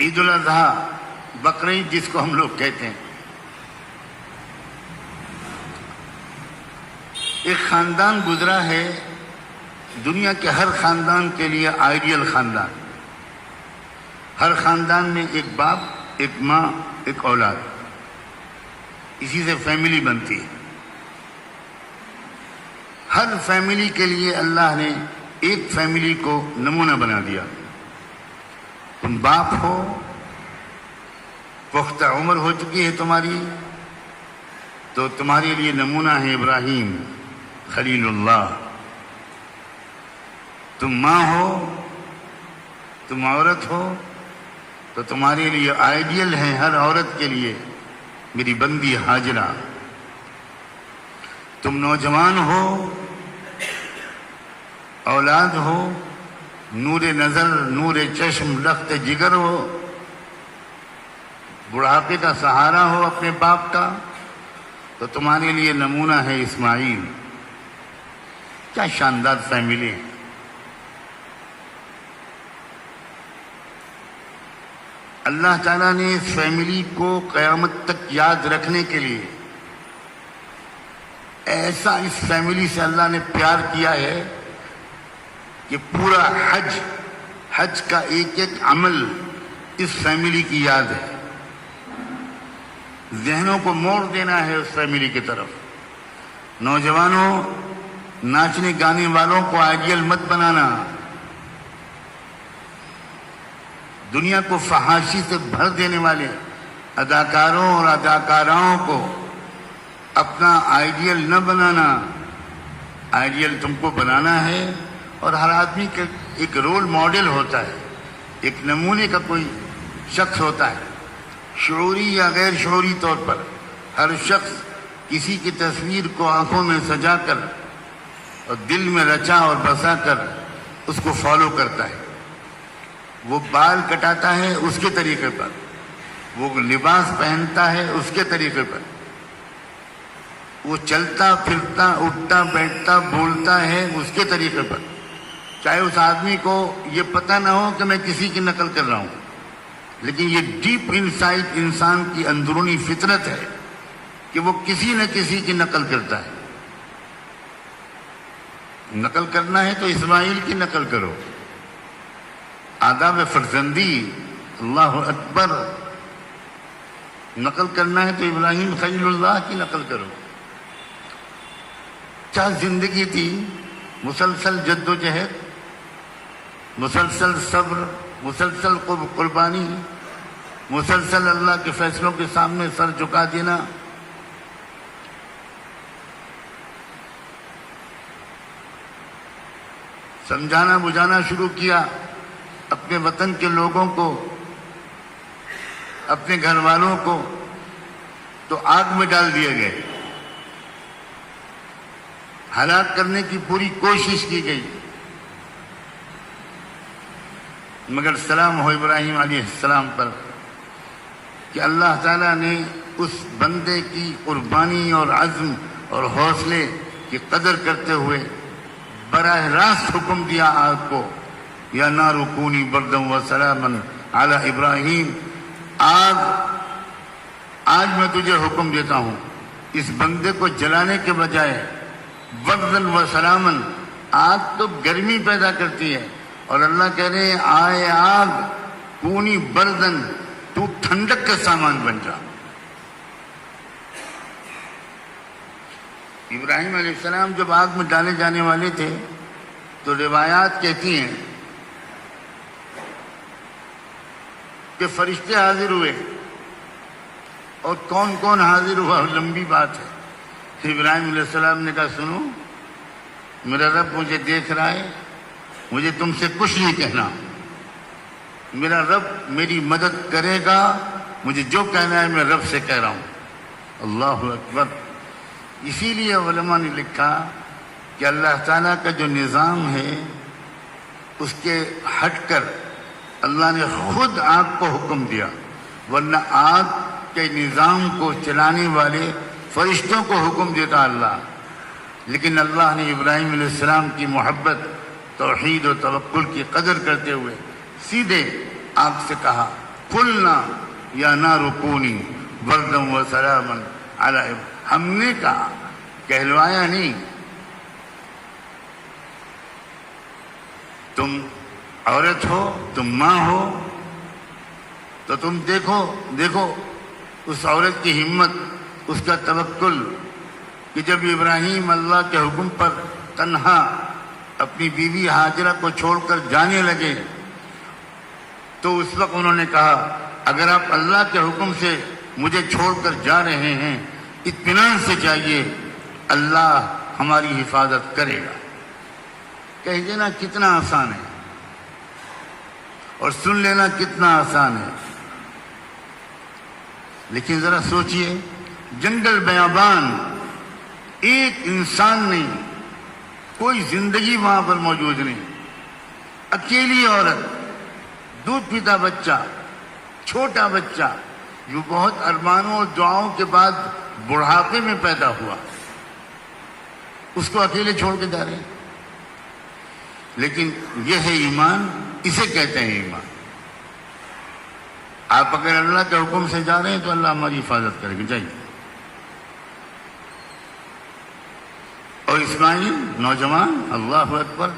عید الاضحیٰ، بقرعید جس کو ہم لوگ کہتے ہیں، ایک خاندان گزرا ہے دنیا کے ہر خاندان کے لیے آئیڈیل خاندان. ہر خاندان میں ایک باپ، ایک ماں، ایک اولاد، اسی سے فیملی بنتی ہے. ہر فیملی کے لیے اللہ نے ایک فیملی کو نمونہ بنا دیا. تم باپ ہو، پختہ عمر ہو چکی ہے تمہاری، تو تمہارے لیے نمونہ ہے ابراہیم خلیل اللہ. تم ماں ہو، تم عورت ہو، تو تمہارے لیے آئیڈیل ہے ہر عورت کے لیے میری بندی ہاجرہ. تم نوجوان ہو، اولاد ہو، نور نظر، نور چشم، لخت جگر ہو، بڑھاپے کا سہارا ہو اپنے باپ کا، تو تمہارے لیے نمونہ ہے اسماعیل. کیا شاندار فیملی ہے. اللہ تعالیٰ نے اس فیملی کو قیامت تک یاد رکھنے کے لیے ایسا اس فیملی سے اللہ نے پیار کیا ہے کہ پورا حج کا ایک ایک عمل اس فیملی کی یاد ہے. ذہنوں کو موڑ دینا ہے اس فیملی کی طرف. نوجوانوں، ناچنے گانے والوں کو آئیڈیل مت بنانا. دنیا کو فحاشی سے بھر دینے والے اداکاروں اور اداکاراؤں کو اپنا آئیڈیل نہ بنانا. آئیڈیل تم کو بنانا ہے، اور ہر آدمی کا ایک رول ماڈل ہوتا ہے، ایک نمونے کا کوئی شخص ہوتا ہے. شعوری یا غیر شعوری طور پر ہر شخص کسی کی تصویر کو آنکھوں میں سجا کر اور دل میں رچا اور بسا کر اس کو فالو کرتا ہے. وہ بال کٹاتا ہے اس کے طریقے پر، وہ لباس پہنتا ہے اس کے طریقے پر، وہ چلتا پھرتا اٹھتا بیٹھتا بولتا ہے اس کے طریقے پر. چاہے اس آدمی کو یہ پتہ نہ ہو کہ میں کسی کی نقل کر رہا ہوں، لیکن یہ ڈیپ انسائٹ انسان کی اندرونی فطرت ہے کہ وہ کسی نہ کسی کی نقل کرتا ہے. نقل کرنا ہے تو اسماعیل کی نقل کرو. آداب فرزندی، اللہ اکبر. نقل کرنا ہے تو ابراہیم خلیل اللہ کی نقل کرو. کیا زندگی تھی، مسلسل جد و جہد، مسلسل صبر، مسلسل قربانی، مسلسل اللہ کے فیصلوں کے سامنے سر جھکا دینا. سمجھانا بجھانا شروع کیا اپنے وطن کے لوگوں کو، اپنے گھر والوں کو، تو آگ میں ڈال دیے گئے. ہلاک کرنے کی پوری کوشش کی گئی، مگر سلام ہو ابراہیم علیہ السلام پر کہ اللہ تعالیٰ نے اس بندے کی قربانی اور عزم اور حوصلے کی قدر کرتے ہوئے براہ راست حکم دیا آگ کو، یا نار کونی بردم و سلاما علی ابراہیم. آج میں تجھے حکم دیتا ہوں اس بندے کو جلانے کے بجائے بردن و سلامن. آگ تو گرمی پیدا کرتی ہے، اور اللہ کہہ رہے ہیں آئے آگ کونی بردن، تو ٹھنڈک کا سامان بن جا. ابراہیم علیہ السلام جب آگ میں ڈالے جانے والے تھے تو روایات کہتی ہیں کہ فرشتے حاضر ہوئے، اور کون کون حاضر ہوا لمبی بات ہے. ابراہیم علیہ السلام نے کہا سنو، میرا رب مجھے دیکھ رہا ہے، مجھے تم سے کچھ نہیں کہنا. میرا رب میری مدد کرے گا، مجھے جو کہنا ہے میں رب سے کہہ رہا ہوں. اللہ اکبر. اسی لیے علماء نے لکھا کہ اللہ تعالیٰ کا جو نظام ہے اس کے ہٹ کر اللہ نے خود آگ کو حکم دیا، ورنہ آگ کے نظام کو چلانے والے فرشتوں کو حکم دیتا اللہ. لیکن اللہ نے ابراہیم علیہ السلام کی محبت، توحید و توکل کی قدر کرتے ہوئے سیدھے آگ سے کہا قلنا یا نار کونی بردم و سلاما علی، ہم نے کہا، کہلوایا نہیں. تم عورت ہو، تم ماں ہو، تو تم دیکھو اس عورت کی ہمت، اس کا توکل، کہ جب ابراہیم اللہ کے حکم پر تنہا اپنی بیوی ہاجرہ کو چھوڑ کر جانے لگے تو اس وقت انہوں نے کہا اگر آپ اللہ کے حکم سے مجھے چھوڑ کر جا رہے ہیں، اطمینان سے جائیے، اللہ ہماری حفاظت کرے گا. کہہ دینا کتنا آسان ہے اور سن لینا کتنا آسان ہے، لیکن ذرا سوچئے، جنگل بیابان، ایک انسان نہیں، کوئی زندگی وہاں پر موجود نہیں، اکیلی عورت، دودھ پیتا بچہ، چھوٹا بچہ جو بہت ارمانوں اور دعاؤں کے بعد بڑھاپے میں پیدا ہوا، اس کو اکیلے چھوڑ کے جا رہے ہیں. لیکن یہ ہے ایمان، اسے کہتے ہیں ایمان. آپ اگر اللہ کے حکم سے جا رہے ہیں تو اللہ ہماری حفاظت کرے گا. جائیے. اور اسماعیل نوجوان، اللہ اکبر،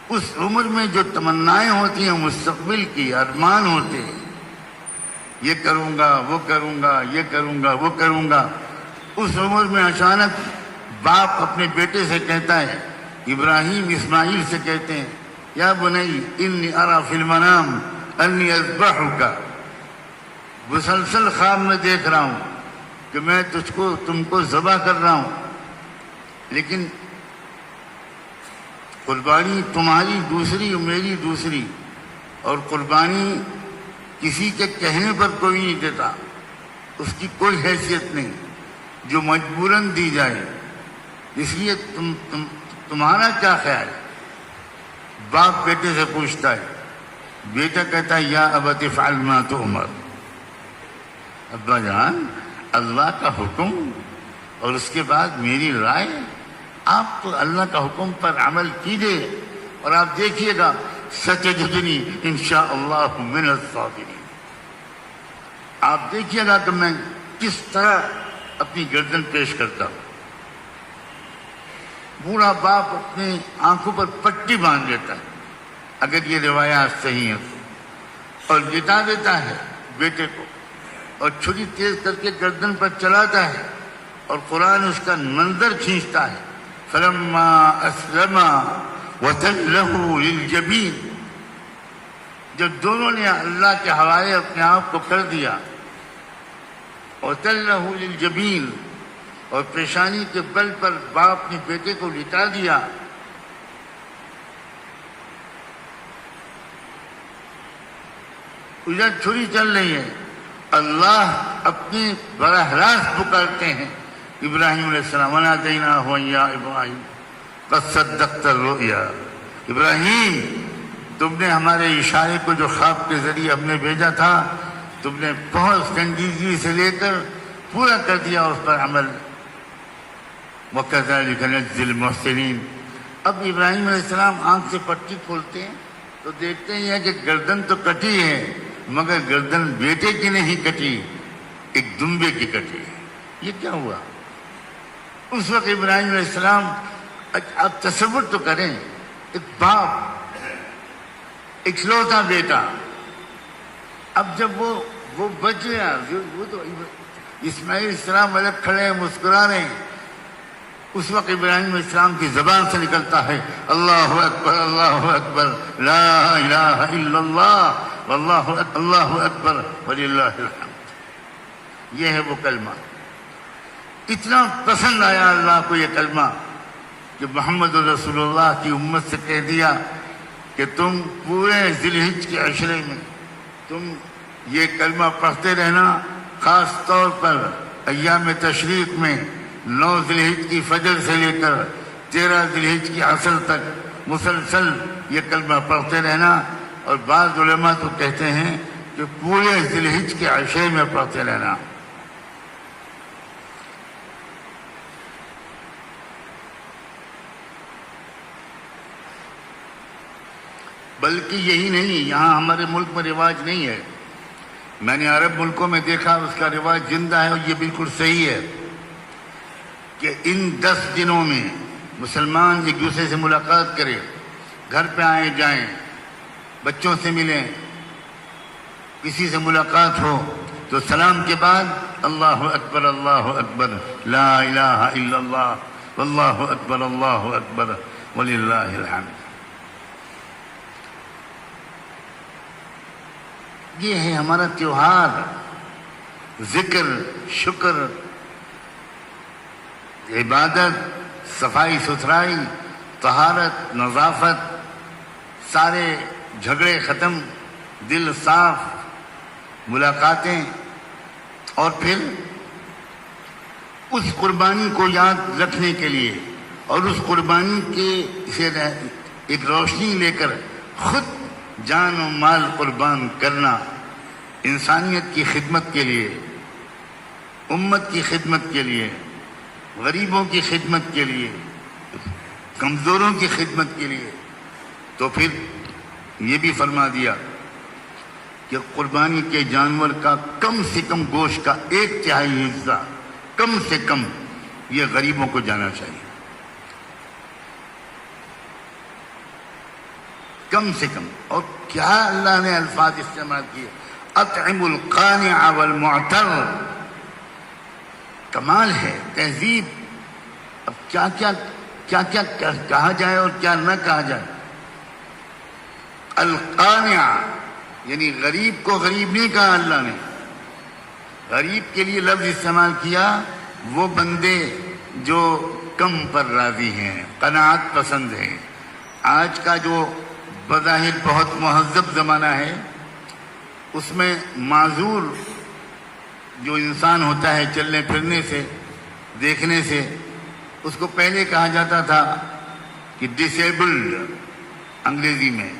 اس عمر میں جو تمنائیں ہوتی ہیں مستقبل کی، ارمان ہوتے ہیں، یہ کروں گا، وہ کروں گا، یہ کروں گا، وہ کروں گا، اس عمر میں اچانک باپ اپنے بیٹے سے کہتا ہے، ابراہیم اسماعیل سے کہتے ہیں، یا بنی انی ارا فی المنام انی اذبحک، مسلسل خواب میں دیکھ رہا ہوں کہ میں تم کو ذبح کر رہا ہوں، لیکن قربانی تمہاری دوسری اور میری دوسری، اور قربانی کسی کے کہنے پر کوئی نہیں دیتا، اس کی کوئی حیثیت نہیں جو مجبوراً دی جائے. اس لیے تمہارا کیا خیال ہے؟ باپ بیٹے سے پوچھتا ہے، بیٹا کہتا ہے یا ابت افعل ما تؤمر، ابا جان اللہ کا حکم اور اس کے بعد میری رائے، آپ تو اللہ کا حکم پر عمل کیجئے اور آپ دیکھیے گا ستجدنی انشاءاللہ من الصابرین. آپ دیکھیے گا کہ میں کس طرح اپنی گردن پیش کرتا ہوں. بوڑھا باپ اپنی آنکھوں پر پٹی باندھ دیتا ہے اگر یہ روایات صحیح ہیں، اور لٹا دیتا ہے بیٹے کو اور چھری تیز کر کے گردن پر چلاتا ہے، اور قرآن اس کا منظر کھینچتا ہے، فلما اسلما وتلہ للجبین، جب دونوں نے اللہ کے حوالے اپنے آپ کو کر دیا، وتلہ للجبین، اور پیشانی کے بل پر باپ نے بیٹے کو لٹا دیا، ادھر چھری چل رہی ہے، اللہ اپنی براہ راست پکارتے ہیں ابراہیم علیہ السلام، وَنَادَيْنَاهُ يَا إِبْرَاهِيمُ قَدْ صَدَّقْتَ الرُّؤْيَا، ابراہیم تم نے ہمارے اشارے کو جو خواب کے ذریعے ہم نے بھیجا تھا، تم نے بہت سنجیدگی سے لے کر پورا کر دیا اس پر عمل. وَكَذَلِكَ نَجْزِي الْمُحْسِنِينَ. اب ابراہیم علیہ السلام آنکھ سے پٹی کھولتے ہیں تو دیکھتے ہیں کہ گردن تو کٹی ہے، مگر گردن بیٹے کی نہیں کٹی، ایک دمبے کی کٹی ہے. یہ کیا ہوا؟ اس وقت ابراہیم علیہ السلام، آپ تصور تو کریں، ایک باپ، اکلوتا بیٹا، اب جب وہ بچ گیا، وہ تو اسماعیل علیہ السلام الگ کھڑے ہیں، مسکرا رہے ہیں، اس وقت ابراہیم علیہ السلام کی زبان سے نکلتا ہے اللہ اکبر لا الہ الا اللہ اللہ اکبر وللہ الحمد. یہ ہے وہ کلمہ. اتنا پسند آیا اللہ کو یہ کلمہ کہ محمد رسول اللہ کی امت سے کہہ دیا کہ تم پورے ذی الحجہ کے عشرے میں تم یہ کلمہ پڑھتے رہنا، خاص طور پر ایام تشریق میں 9 ذی الحجہ کی فجر سے لے کر 13 ذی الحجہ کی عصر تک مسلسل یہ کلمہ پڑھتے رہنا. اور بعض علماء تو کہتے ہیں کہ پورے ذی الحجہ کے عشرے میں پڑھتے رہنا. بلکہ یہی نہیں، یہاں ہمارے ملک میں رواج نہیں ہے میں نے عرب ملکوں میں دیکھا، اس کا رواج زندہ ہے اور یہ بالکل صحیح ہے کہ ان 10 دنوں میں مسلمان ایک دوسرے سے ملاقات کرے، گھر پہ آئیں جائیں، بچوں سے ملیں، کسی سے ملاقات ہو تو سلام کے بعد اللہ اکبر لا الہ الا اللہ واللہ اکبر وللہ الحمد۔ یہ ہے ہمارا تیوہار، ذکر، شکر، عبادت، صفائی ستھرائی، طہارت، نظافت، سارے جھگڑے ختم، دل صاف، ملاقاتیں، اور پھر اس قربانی کو یاد رکھنے کے لیے اور اس قربانی کے سے ایک روشنی لے کر خود جان و مال قربان کرنا، انسانیت کی خدمت کے لیے، امت کی خدمت کے لیے، غریبوں کی خدمت کے لیے، کمزوروں کی خدمت کے لیے۔ تو پھر یہ بھی فرما دیا کہ قربانی کے جانور کا کم سے کم گوشت کا 1/3 حصہ کم سے کم یہ غریبوں کو جانا چاہیے، کم سے کم۔ اور کیا اللہ نے الفاظ استعمال کیے، اطعم القانع والمعتر۔ کمال ہے، تہذیب۔ اب کیا کہا جائے اور کیا نہ کہا جائے۔ القانع یعنی غریب کو غریب نہیں کہا اللہ نے، غریب کے لیے لفظ استعمال کیا وہ بندے جو کم پر راضی ہیں، قناعت پسند ہیں۔ آج کا جو بظاہر بہت مہذب زمانہ ہے، اس میں معذور جو انسان ہوتا ہے چلنے پھرنے سے، دیکھنے سے، اس کو پہلے کہا جاتا تھا کہ ڈسیبلڈ انگریزی میں،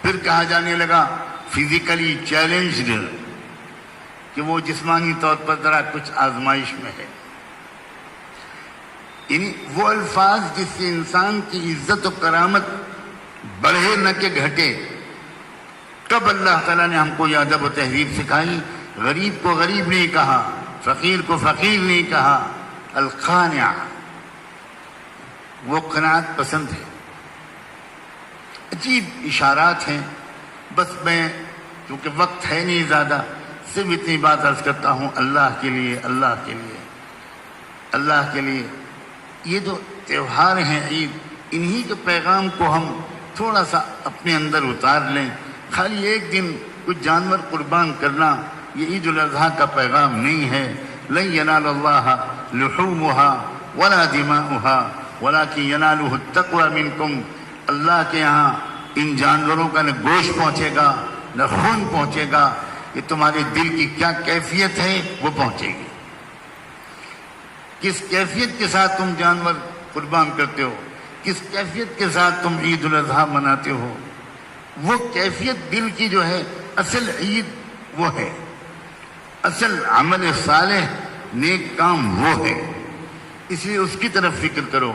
پھر کہا جانے لگا فزیکلی چیلنجڈ، کہ وہ جسمانی طور پر ذرا کچھ آزمائش میں ہے۔ یعنی وہ الفاظ جس سے انسان کی عزت و کرامت بڑھے نہ کہ گھٹے۔ کب اللہ تعالیٰ نے ہم کو یہ ادب و تہذیب سکھائی؟ غریب کو غریب نہیں کہا، فقیر کو فقیر نہیں کہا، القانع، وہ قناعت پسند ہے۔ عجیب اشارات ہیں۔ بس میں کیونکہ وقت ہے نہیں زیادہ، صرف اتنی بات عرض کرتا ہوں، اللہ کے لیے، اللہ کے لیے، اللہ کے لیے یہ جو تہوار ہیں عید، انہی کے پیغام کو ہم تھوڑا سا اپنے اندر اتار لیں۔ خالی ایک دن کچھ جانور قربان کرنا یہ عید الاضحیٰ کا پیغام نہیں ہے۔ لن ینال اللہ لحومها ولا دماؤها ولکن ینالہ التقوی منکم۔ اللہ کے یہاں ان جانوروں کا نہ گوشت پہنچے گا نہ خون پہنچے گا، یہ تمہارے دل کی کیا کیفیت ہے وہ پہنچے گی۔ کس کیفیت کے ساتھ تم جانور قربان کرتے ہو، کس کیفیت کے ساتھ تم عید الاضحیٰ مناتے ہو، وہ کیفیت دل کی جو ہے، اصل عید وہ ہے، اصل عمل صالح نیک کام وہ ہے۔ اس لیے اس کی طرف فکر کرو۔